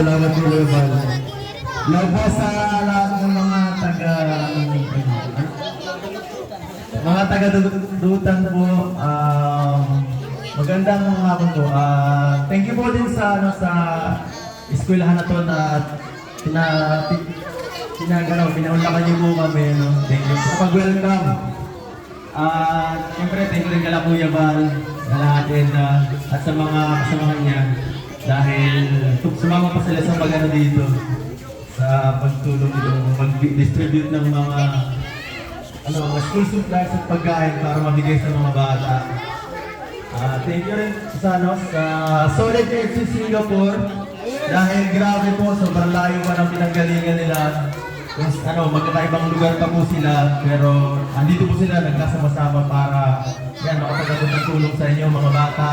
Salamat po, Leval. Hello po sa lahat ng mga taga-dutan po. Magandang hapon po. Thank you po din sa eskwelahan na to na pinaunlakan niyo po kami. No? Thank you sa pag-welcome. Siyempre, thank you rin kala Kuya Val sa natin at sa mga kasamahan niya dahil sumama pa sila sa mag-ano dito sa pagtulong dito, mag-distribute ng mga school supplies at pagkain para mabigay sa mga bata. Thank you rin sa Solid FC Singapore dahil grabe po, sobrang layo pa ng pinanggalingan nila. Magkakaibang lugar pa po sila pero andito po sila nagkasama-sama para makapagabot ng tulong sa inyo mga bata.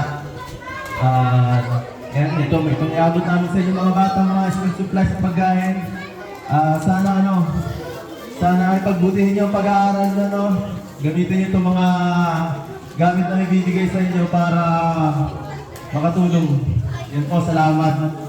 Itong iabot namin sa inyo mga bata, mga school supplies at pagkain. Sana ay pagbutihin niyo ang pag-aaral gamitin niyo itong mga gamit na ibibigay sa inyo para makatulong. Yan po, salamat.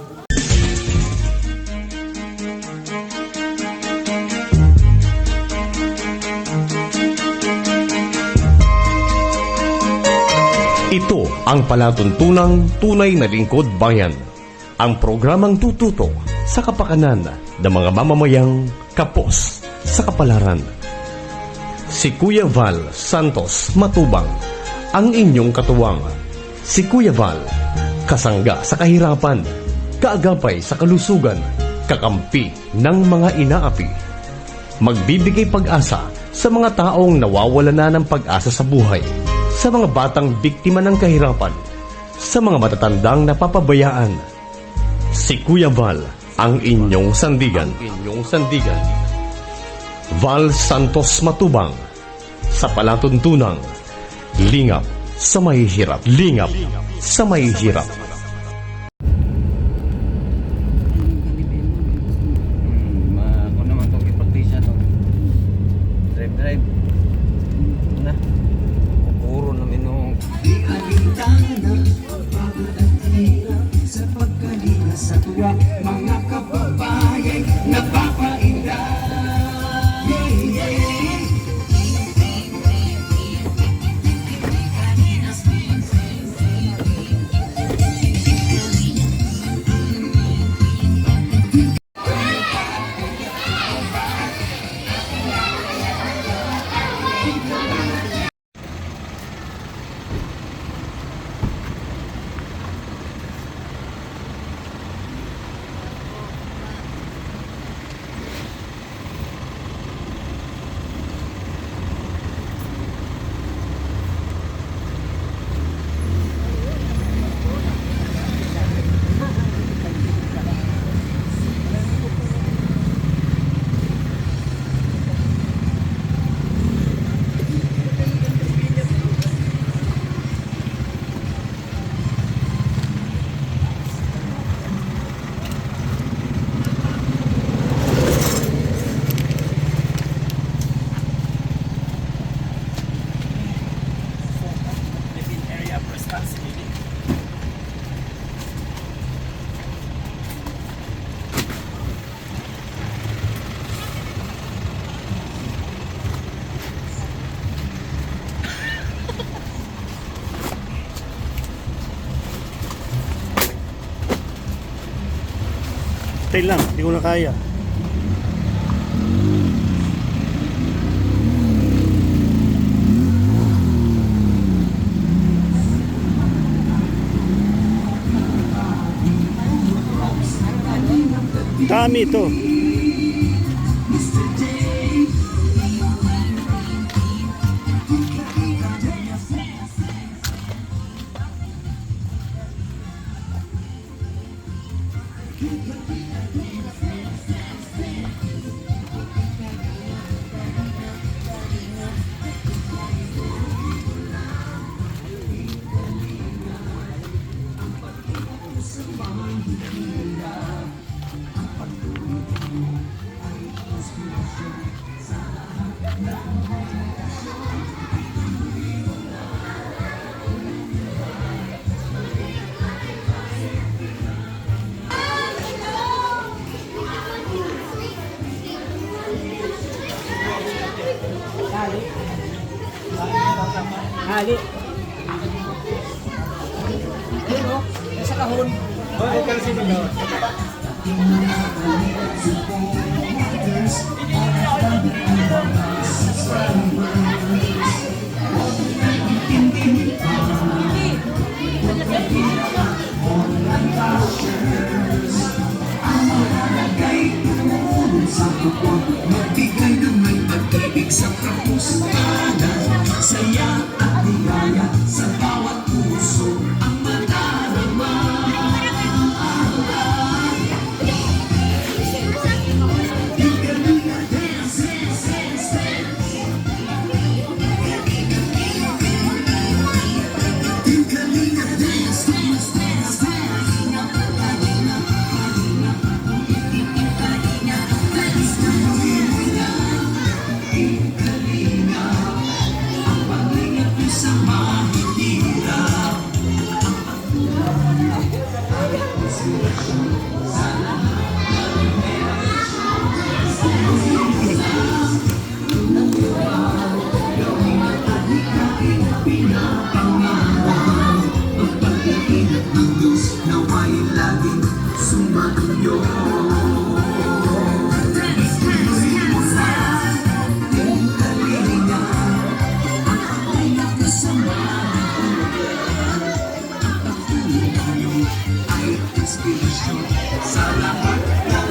Ito ang palatuntunang tunay na lingkod bayan. Ang programang tututok sa kapakanan ng mga mamamayang kapos sa kapalaran. Si Kuya Val Santos Matubang, ang inyong katuwang. Si Kuya Val, kasangga sa kahirapan, kaagapay sa kalusugan, kakampi ng mga inaapi. Magbibigay pag-asa sa mga taong nawawala na ng pag-asa sa buhay, sa mga batang biktima ng kahirapan, sa mga matatandang napapabayaan. Si Kuya Val, ang inyong sandigan. Val Santos Matubang, sa palatuntunang lingap sa mahihirap. Ako naman itong ipagtisa ito. Drive. Na. Puro namin nung Di alintang na pagod at hirap sa pagkalinga sa tuwa mga kababayan napapainda. Tayo lang, hindi ko na kaya. Dami ito. Ali. Ayun o, nasa kahon. Bakit ka si Mino? Sa kapwa, magbigay ng may pag-ibig sa kapustanan. Saya at ligaya sa bawat puso ang madarama. Ikalinga, dance, dance, dance, dance. Ikalinga, dance, dance, dance, dance. Nawa'y laging sumayo. Sa lahat ng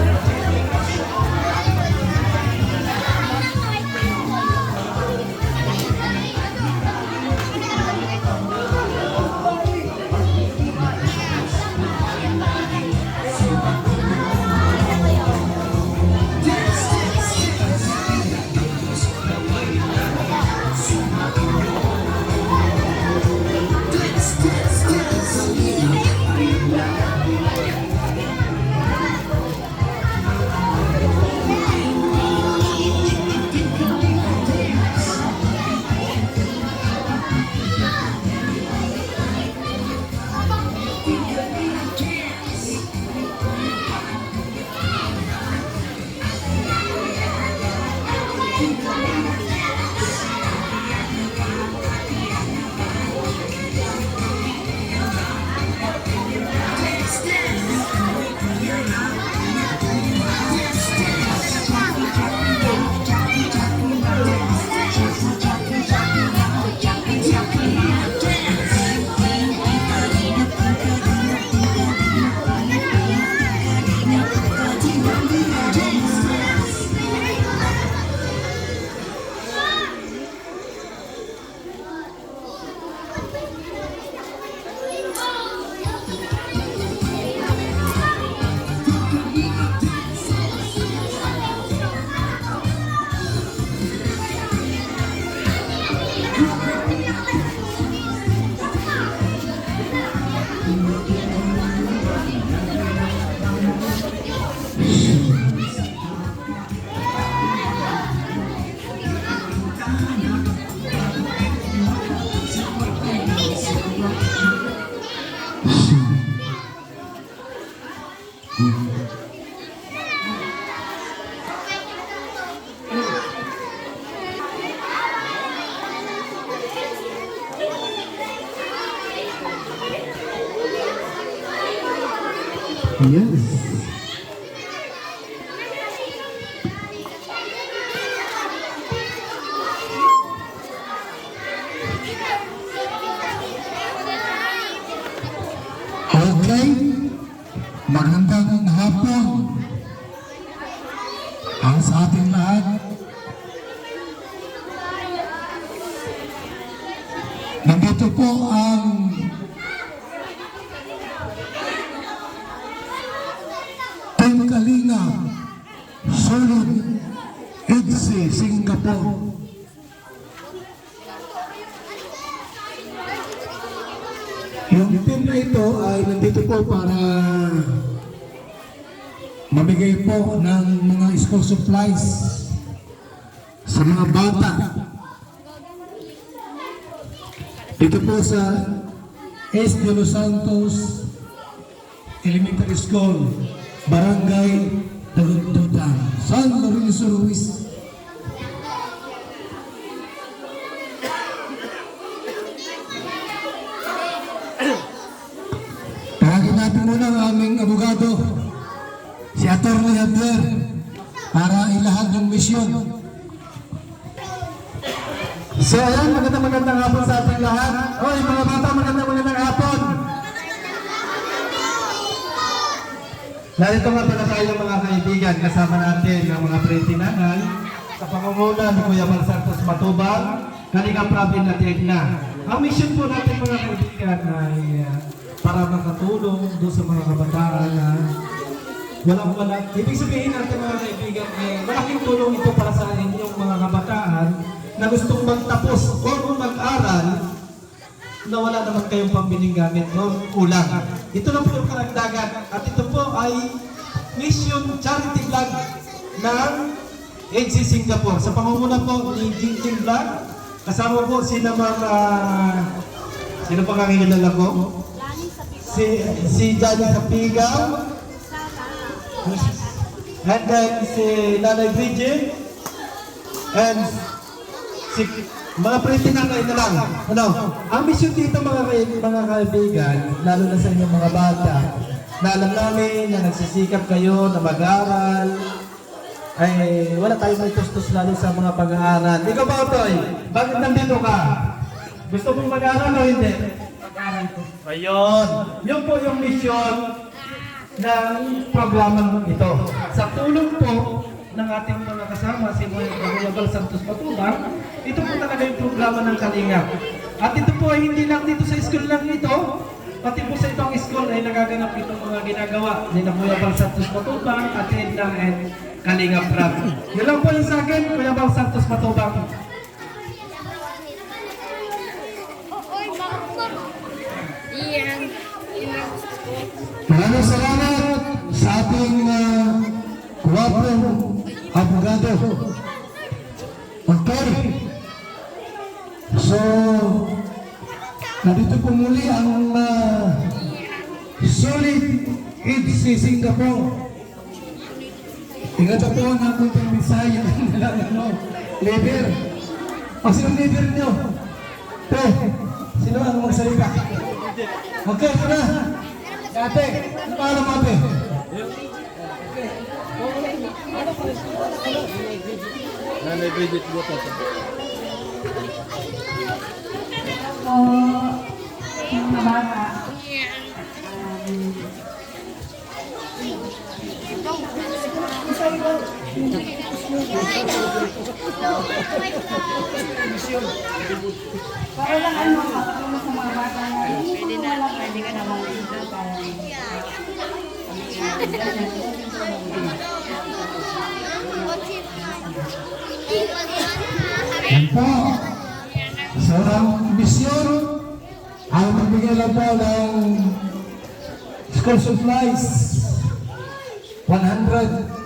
Yes. Okay, magandang hapon ang sa ating lahat. Nandito po ang Team Kalinga Solid EDSI Singapore. Yung team na ito ay nandito po para mamigay po ng mga school supplies sa mga bata dito po sa S. De Los Santos Elementary School, Barangay Taguntutan, San Lorenzo Ruiz. si Atty. Adler para ilahad yung misyon. So ayan, magandang hapon sa ating lahat. Oy mga bata, magandang hapon. Narito nga pala tayo mga kaibigan, kasama natin ang mga pretinanay sa pangunguna ni Kuya Bal Santos Matubang, Kalinga Pravin at Edna. Ang mission po natin mga kaibigan ay para makatulong doon sa mga kabataan na walang. Ibig sabihin natin mga kaibigan, malaking tulong ito para sa inyong mga kabataan na gustong magtapos o mag-aral na wala naman kayong pambiling gamit o ulang. Ito na po yung karagdagan at ito po ay mission charity vlog ng AG Singapore. Sa pangunguna po ni Jingjing Vlog, kasama po sino pang kakilala ko? Si Johnny Sapigaw, and then si Nanay Bridget, and si mga pretinanay na lang. Ano? Ang mission dito mga kaibigan, lalo na sa inyong mga bata, na alam namin na nagsisikap kayo na mag-aral, ay wala tayong may tustos lalo sa mga pag-aaral. Ikaw ba, Otoy? Bakit nandito ka? Gusto mong mag-aaral o hindi? Mag-aaral ko. Ayun. Yun po yung mission ng programang ito. Sa tulong po ng ating mga kasama, si Kuya Bal Santos Matubang, ito po talaga yung programa ng Kalingap. At ito po ay hindi lang dito sa school lang ito, pati po sa itong school ay nagaganap itong mga ginagawa ni Kuya Bal Santos Matubang, at Edna and Kalingap Rap. Yun lang po yung sa akin, Kuya Bal Santos Matubang. Maraming salamat sa ating kuwapong abogado. Okay. So, nandito po muli ang Solid AG Singapore. Ingat po ang ating Bisaya nilang leader. O, sinong leader nyo? Sino ang magsalita? Okay, ito na. Ate, ano pangalan mo, ate? Nanay Bridget Buta. Mga bata. Para lang ano, makatulong sa mga bata na hindi mo wala pwede ka naman dito para Yan po. So, ang misyon ay magbigay lang po ng school supplies. 100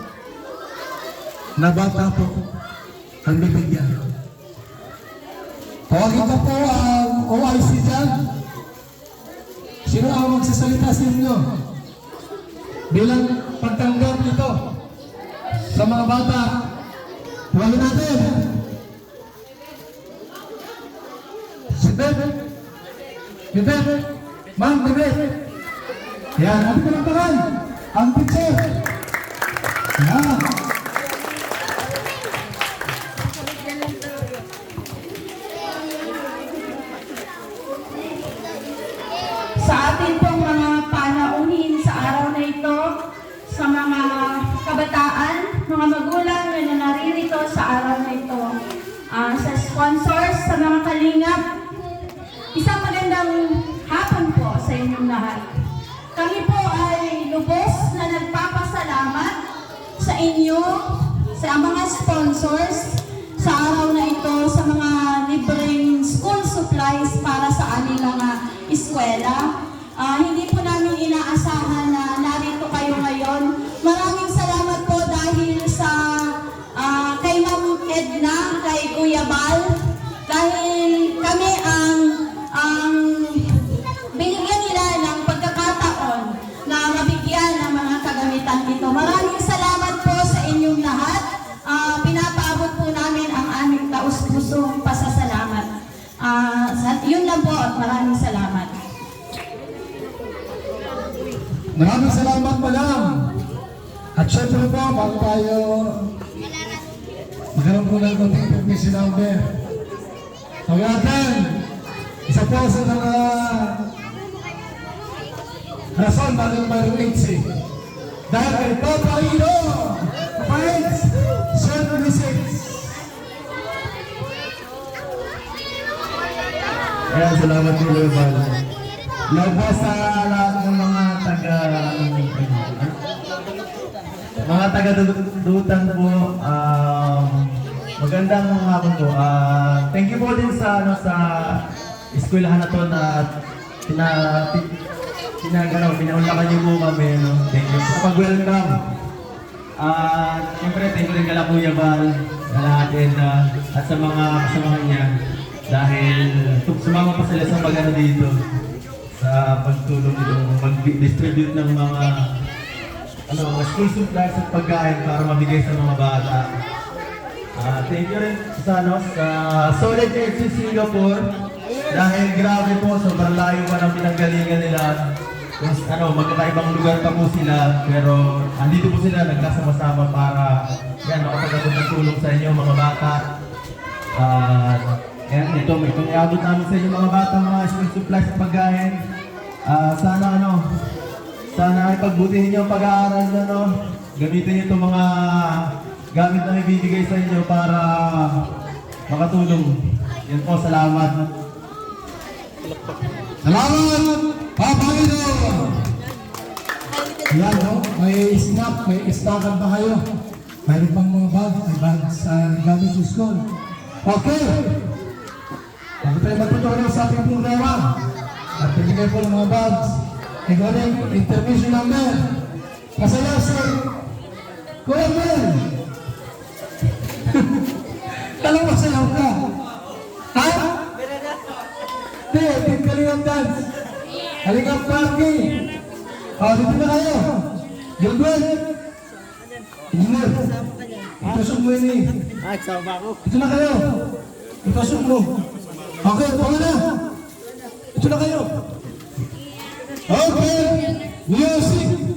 na bata po ang bibigyan. Tawagin ko po ang OIC dyan. Sino ang magsasalita sa inyo bilang pagtanggap nito sa mga bata? Tawagin natin. Si Beth. Ma'am, Beth. Yan, ano ko lang pangal? Ang teacher. Yan. sa atin pong mga panauhin sa araw na ito, sa mga kabataan, mga magulang na naririto sa araw na ito, sa sponsors, sa mga kalingap, isang magandang hapon po sa inyong lahat. Kami po ay lubos na nagpapasalamat sa inyo, sa mga sponsors, sa araw na ito, sa mga libreng school supplies para sa aming mga eskwela. Hindi po namin inaasahan na narito kayo ngayon. Maraming salamat po dahil sa kay Ma'am Edna, kay Kuya Bal, dahil kami ang binigyan nila ng pagkakataon na mabigyan ng mga kagamitan ito. Maraming salamat po sa inyong lahat. Pinapaabot po namin ang aming taus-pusong pasasalamat. Yun lang po at maraming salamat. Maraming salamat, madam. Siyempre po, bago tayo magkaroon po ng konting permission number. Tawagatan, isa po sa mga rason bakit mayroong agency. Dahil kay Papa Ino, Pines, Services. Ayan, salamat po, Kuya Bal. Now po sa lahat ng mga taga-dutan po, magandang hapon po. Thank you po din sa eskwelahan na to na pinaunlakan niyo po kami. No? Thank you sa pag-welcome. Siyempre, thank you rin kala Kuya Bal, natin at sa mga kasamahan niya. Dahil sumama pa sila sa magano dito sa pagtulong dito, mag-distribute ng mga school supplies at pagkain para mabigay sa mga bata. Thank you rin sa Solid FC Singapore dahil grabe po, sobrang layo pa ng pinanggalingan nila. Magkakaibang lugar pa po sila, pero andito po sila nagkasama-sama para makapagabot ng tulong sa inyo mga bata. Itong iabot namin sa inyo mga bata, mga school supplies at pagkain. Sana ay pagbutihin niyo ang pag-aaral na gamitin niyo itong mga gamit na ibibigay sa inyo para makatulong. Yan po, salamat. Salamat, Papa Ino! Yan, no? May snack, may istakan ba kayo? Mayroon pang mga bag, may bag sa gamit sa school. Okay! Bago tayo magtutuloy sa ating programa, at pinigay po ng mga bags, ikaw rin, intermission number. Masaya si Kuya Mel. Talang masayaw ka. Ha? Hindi, Kalingap Dance. Kalingap Party. Dito na kayo. Gilbert. Engineer. Itusok mo yun eh. Kasama ako. Ito na kayo. Itusok mo. Okay, ito na. Ito na kayo. Okay. Music.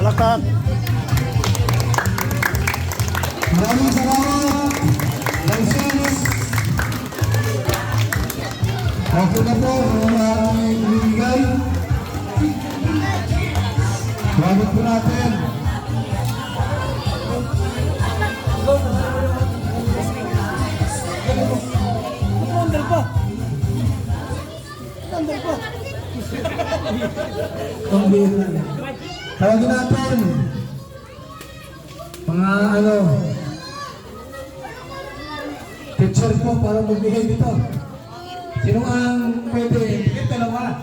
Palakpak. Maraming salamat. License. Okay na po ang aming ibigay. Tawagin po natin. Andal pa. Andal pa. Tawagin natin. Mga teacher po para magbigay dito. Sino ang pwede? Bigyan dalawa.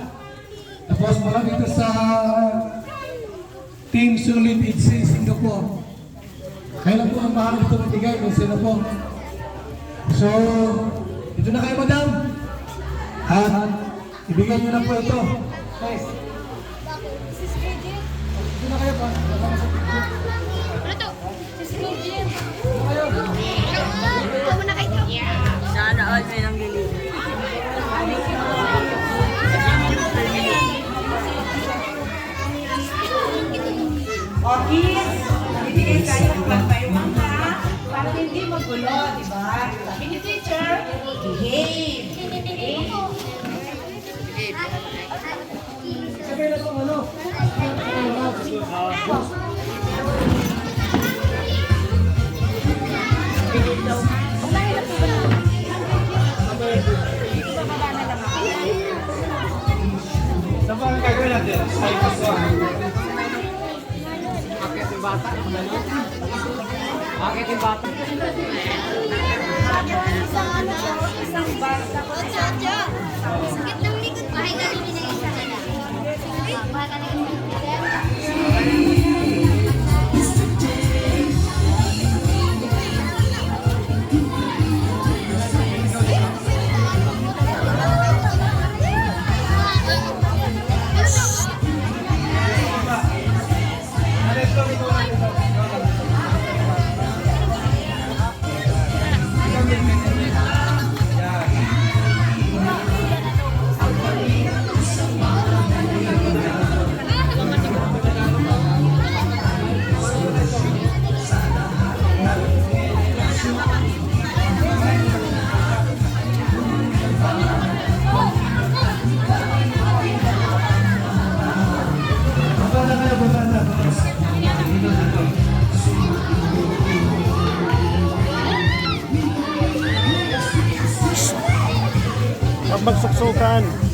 Tapos mga dito sa Team Sulit HC Singapore. Kailan po ang mahal dito magbigay kung sino po. So, ito na kayo madam. At ibigay nyo na po ito. Guys. Ito na kayo pa. Sana all may nanglilinis. Okay, bibigay tayo ng pagpaiwang ha, para hindi magulo, di ba? Sabi ni teacher, behave. Sabay na po Saan ang gagawin natin? Side to side. Akit yung bata. Akit yung bata. Isang bata ko sa Sakit ng likod ko. Ay, galing din ang isa nila. Baka na yung Huwag magsuksukan.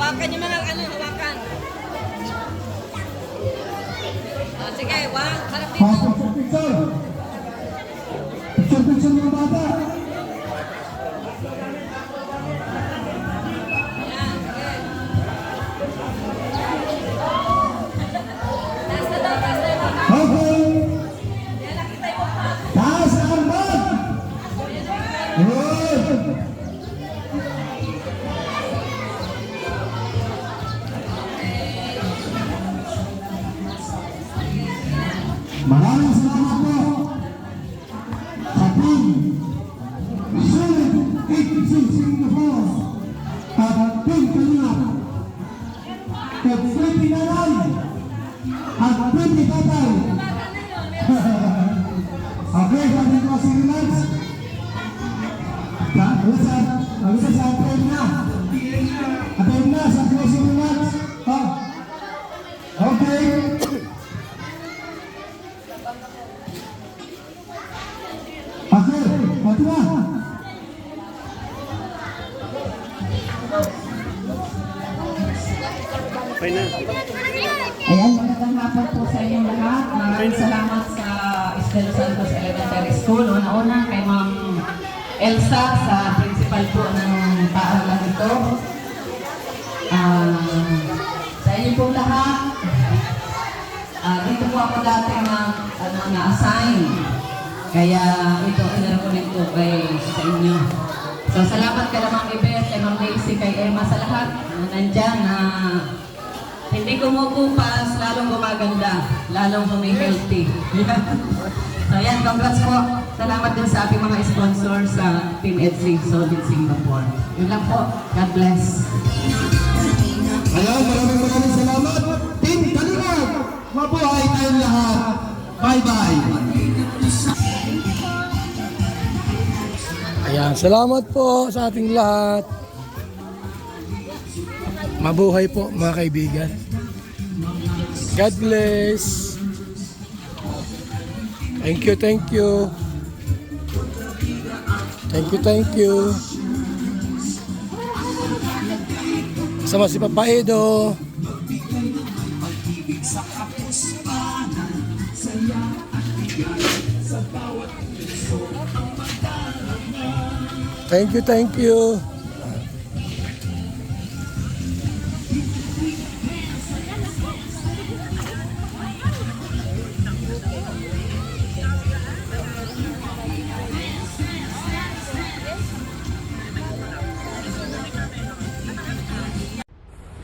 Hawakan yung mga hawakan. Sige, harap dito. Picture mga bata. Okay. Taas ang bag. Maraming salamat po sa team Sulit 86 Singapore at team Kalingap at Pretty Nanay at Pretty Tatay. Okay, sabi ko si Relax. Alisa sa atin na. Atin na sa closing remarks. Okay. Okay, pati na. Ayan, magandang hapon po sa inyong lahat. Maraming salamat sa Estela Santos Elementary School. Una-una kay Ma'am Elsa sa principal po ng paaralan ito. Sa inyo po lahat, dito po ako dati na-assign. Kaya ito, inarunin ko sa inyo. So, salamat ka naman kay Beth, kay Ma'am Daisy, kay Emma sa lahat na nandyan na hindi kumukupas, lalong gumaganda, lalong healthy. So yan, congrats po. Salamat din sa ating mga sponsors sa Team EDSI Solid Singapore. Yun lang po. God bless. Ayan, maraming salamat. Team Kalingap, mabuhay tayong lahat. Bye-bye. Ayan, salamat po sa ating lahat. Mabuhay po mga kaibigan. God bless. Thank you, thank you. Thank you, thank you. Sama si Papa Edo. Thank you, thank you.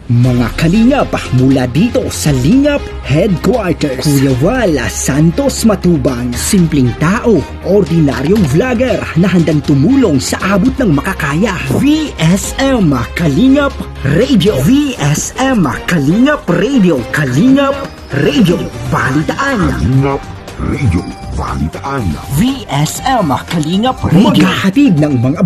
Mga Kalingap, mula dito sa Lingap Headquarters, Kuya Val Santos Matubang, simpleng tao, ordinaryong vlogger na handang tumulong sa abot ng makakaya. VSM Kalingap Radio, VSM Kalingap Radio, Kalingap Radio, Balitaan. Kalingap Radio, Balitaan. VSM Kalingap Radio, maghahatid ng mga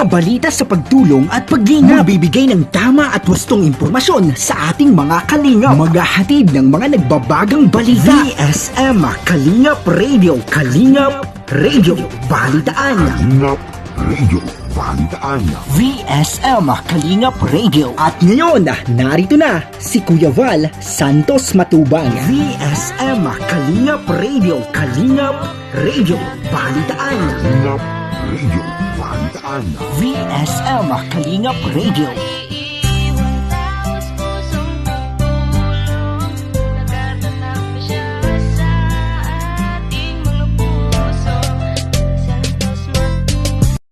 balita sa pagtulong at paglingap, bibigay ng tama at wastong impormasyon sa ating mga kalingap, maghahatid ng mga nagbabagang balita. VSM Kalingap Radio, Kalingap Radio, Balitaan. Kalingap Radio, Balitaan. VSM Kalingap Radio. At ngayon, narito na si Kuya Val Santos Matubang. VSM Kalingap Radio, Kalingap Radio, Balitaan. Kalingap Radio, Balitaan. VSM Kalingap Radio.